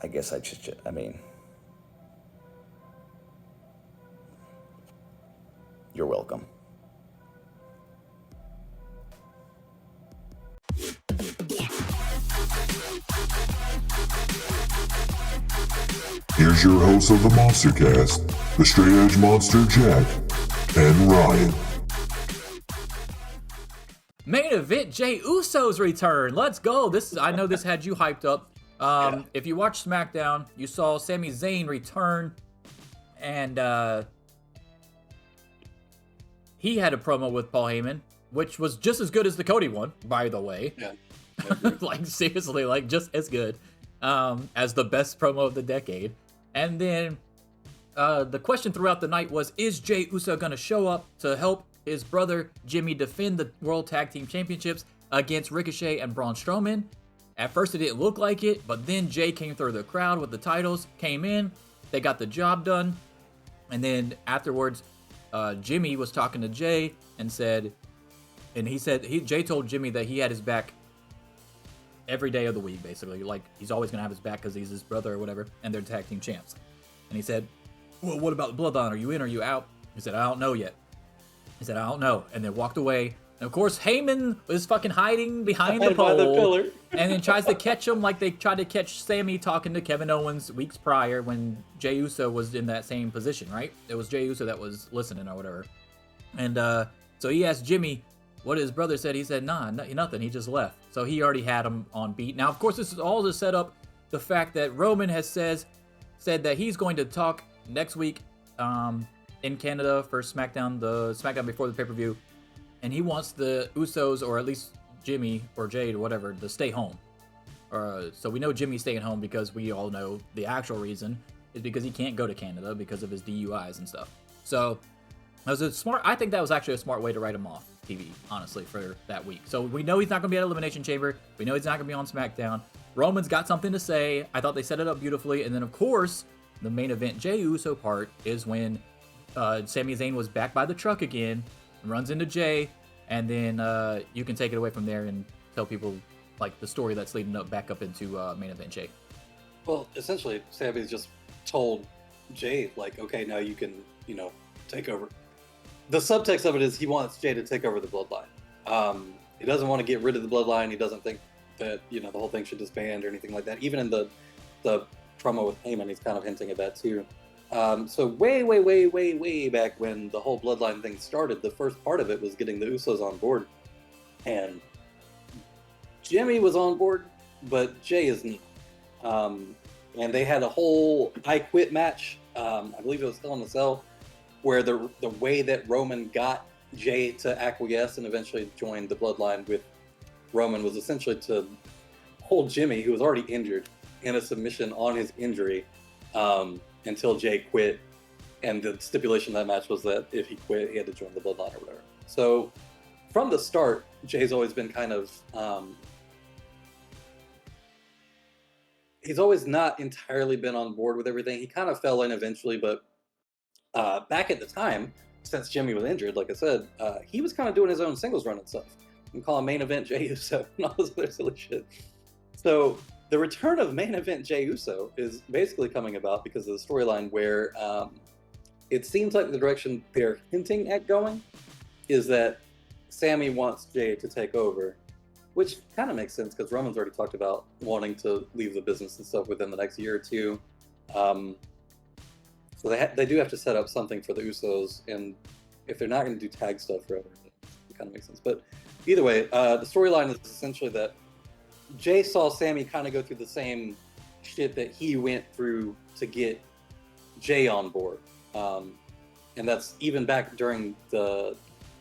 I guess I mean, you're welcome. Here's your hosts of the MonsterCast, the Straight Edge Monster Jack and Ryan. Main Event Jey Uso's return. Let's go. I know this had you hyped up. If you watched SmackDown, you saw Sami Zayn return, and he had a promo with Paul Heyman, which was just as good as the Cody one, by the way. Yeah. Like, seriously, like, just as good as the best promo of the decade. And then the question throughout the night was, is Jey Uso going to show up to help his brother Jimmy defend the World Tag Team Championships against Ricochet and Braun Strowman? At first it didn't look like it, but then Jey came through the crowd with the titles, came in, they got the job done, and then afterwards Jimmy was talking to Jey and said, Jey told Jimmy that he had his back every day of the week, basically. Like, he's always going to have his back because he's his brother or whatever, and they're tag team champs. And he said, well, what about the Bloodline? Are you in? Are you out? He said, I don't know yet. He said, I don't know. And then walked away. And of course, Heyman was fucking hiding behind the pole. The pillar. And then tries to catch him like they tried to catch Sammy talking to Kevin Owens weeks prior when Jey Uso was in that same position, right? It was Jey Uso that was listening or whatever. And so he asked Jimmy what his brother said. He said, nah, nothing. He just left. So he already had him on beat. Now, of course, this is all to set up the fact that Roman has said that he's going to talk next week in Canada for SmackDown, the SmackDown before the pay-per-view. And he wants the Usos, or at least Jimmy or Jade or whatever, to stay home. So we know Jimmy's staying home because we all know the actual reason is because he can't go to Canada because of his DUIs and stuff. So I think that was actually a smart way to write him off TV, honestly, for that week. So we know he's not going to be at Elimination Chamber. We know he's not going to be on SmackDown. Roman's got something to say. I thought they set it up beautifully. And then, of course, the main event Jey Uso part is when Sami Zayn was back by the truck again, runs into Jey, and then you can take it away from there and tell people like the story that's leading up back up into main event Jey. Well, essentially, Sami's just told Jey, like, okay, now you can, take over. The subtext of it is he wants Jey to take over the Bloodline. He doesn't want to get rid of the Bloodline. He doesn't think that, the whole thing should disband or anything like that. Even in the promo with Heyman, he's kind of hinting at that too. So way back when the whole Bloodline thing started, the first part of it was getting the Usos on board. And Jimmy was on board, but Jey isn't. And they had a whole I Quit match. I believe it was Hell in a Cell, where the way that Roman got Jey to acquiesce and eventually join the Bloodline with Roman was essentially to hold Jimmy, who was already injured, in a submission on his injury until Jey quit. And the stipulation of that match was that if he quit, he had to join the Bloodline or whatever. So from the start, Jey's always been kind of... he's always not entirely been on board with everything. He kind of fell in eventually, but back at the time, since Jimmy was injured, like I said, he was kind of doing his own singles run and stuff. You can call him Main Event Jey Uso and all this other silly shit. So the return of Main Event Jey Uso is basically coming about because of the storyline where it seems like the direction they're hinting at going is that Sami wants Jey to take over, which kind of makes sense because Roman's already talked about wanting to leave the business and stuff within the next year or two. So they do have to set up something for the Usos, and if they're not going to do tag stuff forever, it kind of makes sense. But either way, the storyline is essentially that Jey saw Sami kind of go through the same shit that he went through to get Jey on board. And that's even back during the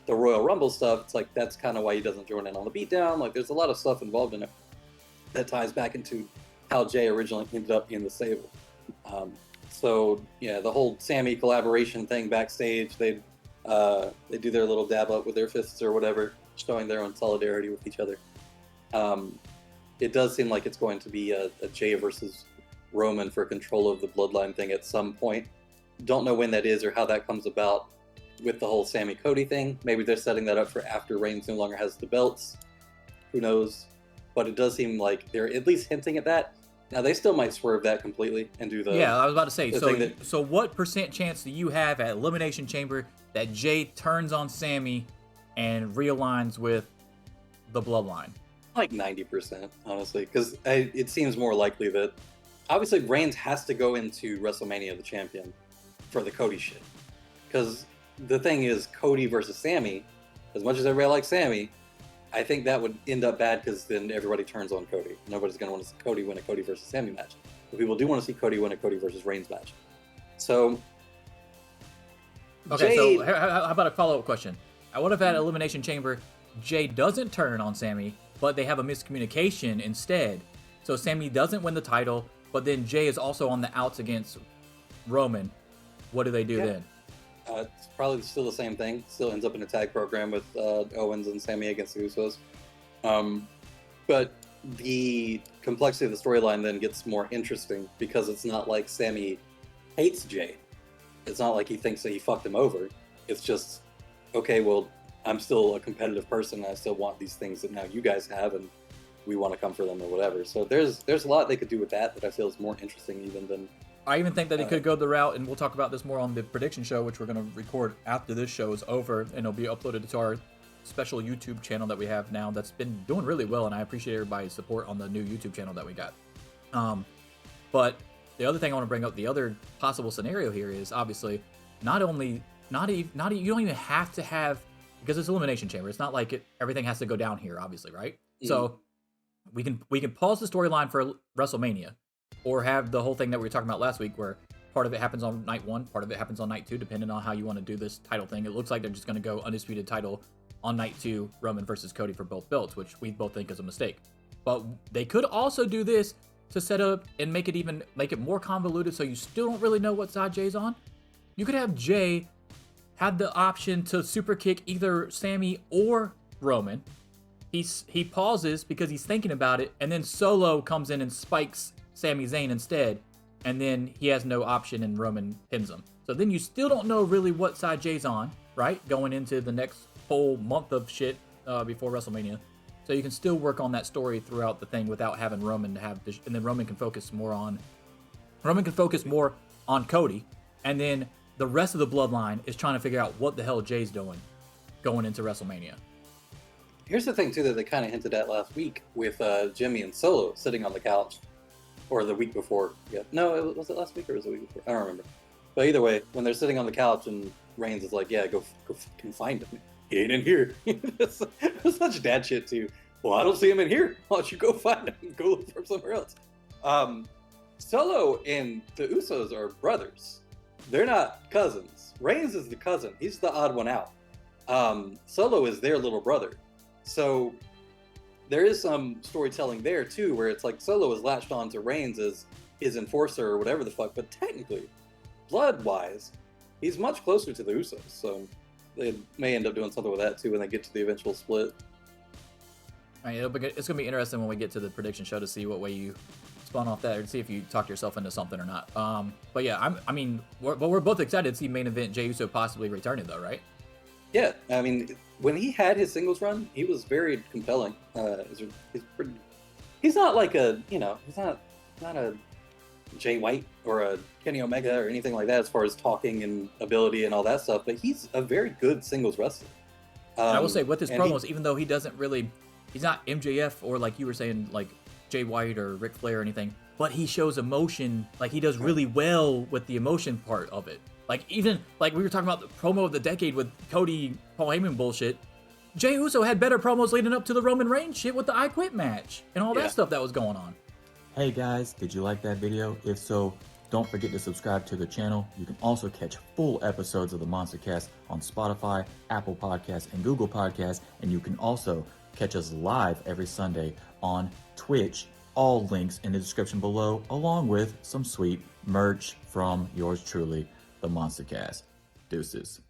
Royal Rumble stuff. It's like that's kind of why he doesn't join in on the beatdown. Like there's a lot of stuff involved in it that ties back into how Jey originally ended up in the stable. So yeah, the whole Sami collaboration thing backstage, they do their little dab up with their fists or whatever, showing their own solidarity with each other. It does seem like it's going to be a Jey versus Roman for control of the Bloodline thing at some point. Don't know when that is or how that comes about with the whole Sami Cody thing. Maybe they're setting that up for after Reigns no longer has the belts. Who knows? But it does seem like they're at least hinting at that. Now they still might swerve that completely and do the Yeah, I was about to say. the So, thing that- so what percent chance do you have at Elimination Chamber that Jey turns on Sammy and realigns with the Bloodline? like 90%, honestly, because it seems more likely that obviously Reigns has to go into WrestleMania the champion for the Cody shit. Because the thing is, Cody versus Sammy, as much as everybody likes Sammy, I think that would end up bad because then everybody turns on Cody. Nobody's going to want to see Cody win a Cody versus Sammy match. But people do want to see Cody win a Cody versus Reigns match. So, Okay, Jey- so how about a follow-up question? What if at Elimination Chamber, Jey doesn't turn on Sammy, but they have a miscommunication instead? So Sammy doesn't win the title, but then Jey is also on the outs against Roman. What do they do then? It's probably still the same thing. Still ends up in a tag program with Owens and Sammy against the Usos. But the complexity of the storyline then gets more interesting because it's not like Sammy hates Jey. It's not like he thinks that he fucked him over. It's just, okay, well, I'm still a competitive person. And I still want these things that now you guys have, and we want to come for them or whatever. So there's a lot they could do with that I feel is more interesting even than. I even think that they could go the route, and we'll talk about this more on the prediction show, which we're going to record after this show is over, and it'll be uploaded to our special YouTube channel that we have now that's been doing really well, and I appreciate everybody's support on the new YouTube channel that we got. But the other thing I want to bring up, the other possible scenario here is obviously not even you don't even have to have, because it's Elimination Chamber. It's not like everything has to go down here, obviously, right? Mm-hmm. So we can pause the storyline for WrestleMania, or have the whole thing that we were talking about last week, where part of it happens on night 1, part of it happens on night 2, depending on how you want to do this title thing. It looks like they're just going to go undisputed title on night 2, Roman versus Cody for both belts, which we both think is a mistake. But they could also do this to set up and make it more convoluted, so you still don't really know what side Jey's on. You could have Jey have the option to super kick either Sammy or Roman. He pauses because he's thinking about it, and then Solo comes in and spikes Sami Zayn instead, and then he has no option and Roman pins him. So then you still don't know really what side Jey's on, right? Going into the next whole month of shit before WrestleMania. So you can still work on that story throughout the thing without having Roman have this, and then Roman can focus more on Cody, and then the rest of the bloodline is trying to figure out what the hell Jey's doing going into WrestleMania. Here's the thing too that they kind of hinted at last week with Jimmy and Solo sitting on the couch. Or the week before. Yeah. No, was it last week or was it the week before? I don't remember. But either way, when they're sitting on the couch and Reigns is like, yeah, go fucking find him. He ain't in here. That's such dad shit too. Well, I don't see him in here. Why don't you go find him and go look for him somewhere else? Solo and the Usos are brothers. They're not cousins. Reigns is the cousin. He's the odd one out. Solo is their little brother. So there is some storytelling there too, where it's like Solo is latched on to Reigns as his enforcer or whatever the fuck, but technically, blood-wise, he's much closer to the Usos, so they may end up doing something with that too when they get to the eventual split. I mean, it's going to be interesting when we get to the prediction show to see what way you spawn off that, or to see if you talk yourself into something or not. But yeah, we're both excited to see Main Event Jey Uso possibly returning though, right? Yeah, I mean, when he had his singles run, he was very compelling. He's not like a, he's not a Jay White or a Kenny Omega or anything like that as far as talking and ability and all that stuff, but he's a very good singles wrestler. I will say with his promos, even though he's not MJF or like you were saying, like Jay White or Ric Flair or anything, but he shows emotion, like he does really well with the emotion part of it. Like, even, like, we were talking about the promo of the decade with Cody, Paul Heyman bullshit. Jey Uso had better promos leading up to the Roman Reigns shit with the I Quit match and all that stuff that was going on. Hey guys, did you like that video? If so, don't forget to subscribe to the channel. You can also catch full episodes of the MonsterCast on Spotify, Apple Podcasts, and Google Podcasts. And you can also catch us live every Sunday on Twitch. All links in the description below, along with some sweet merch from yours truly, the MonsterCast. Deuces.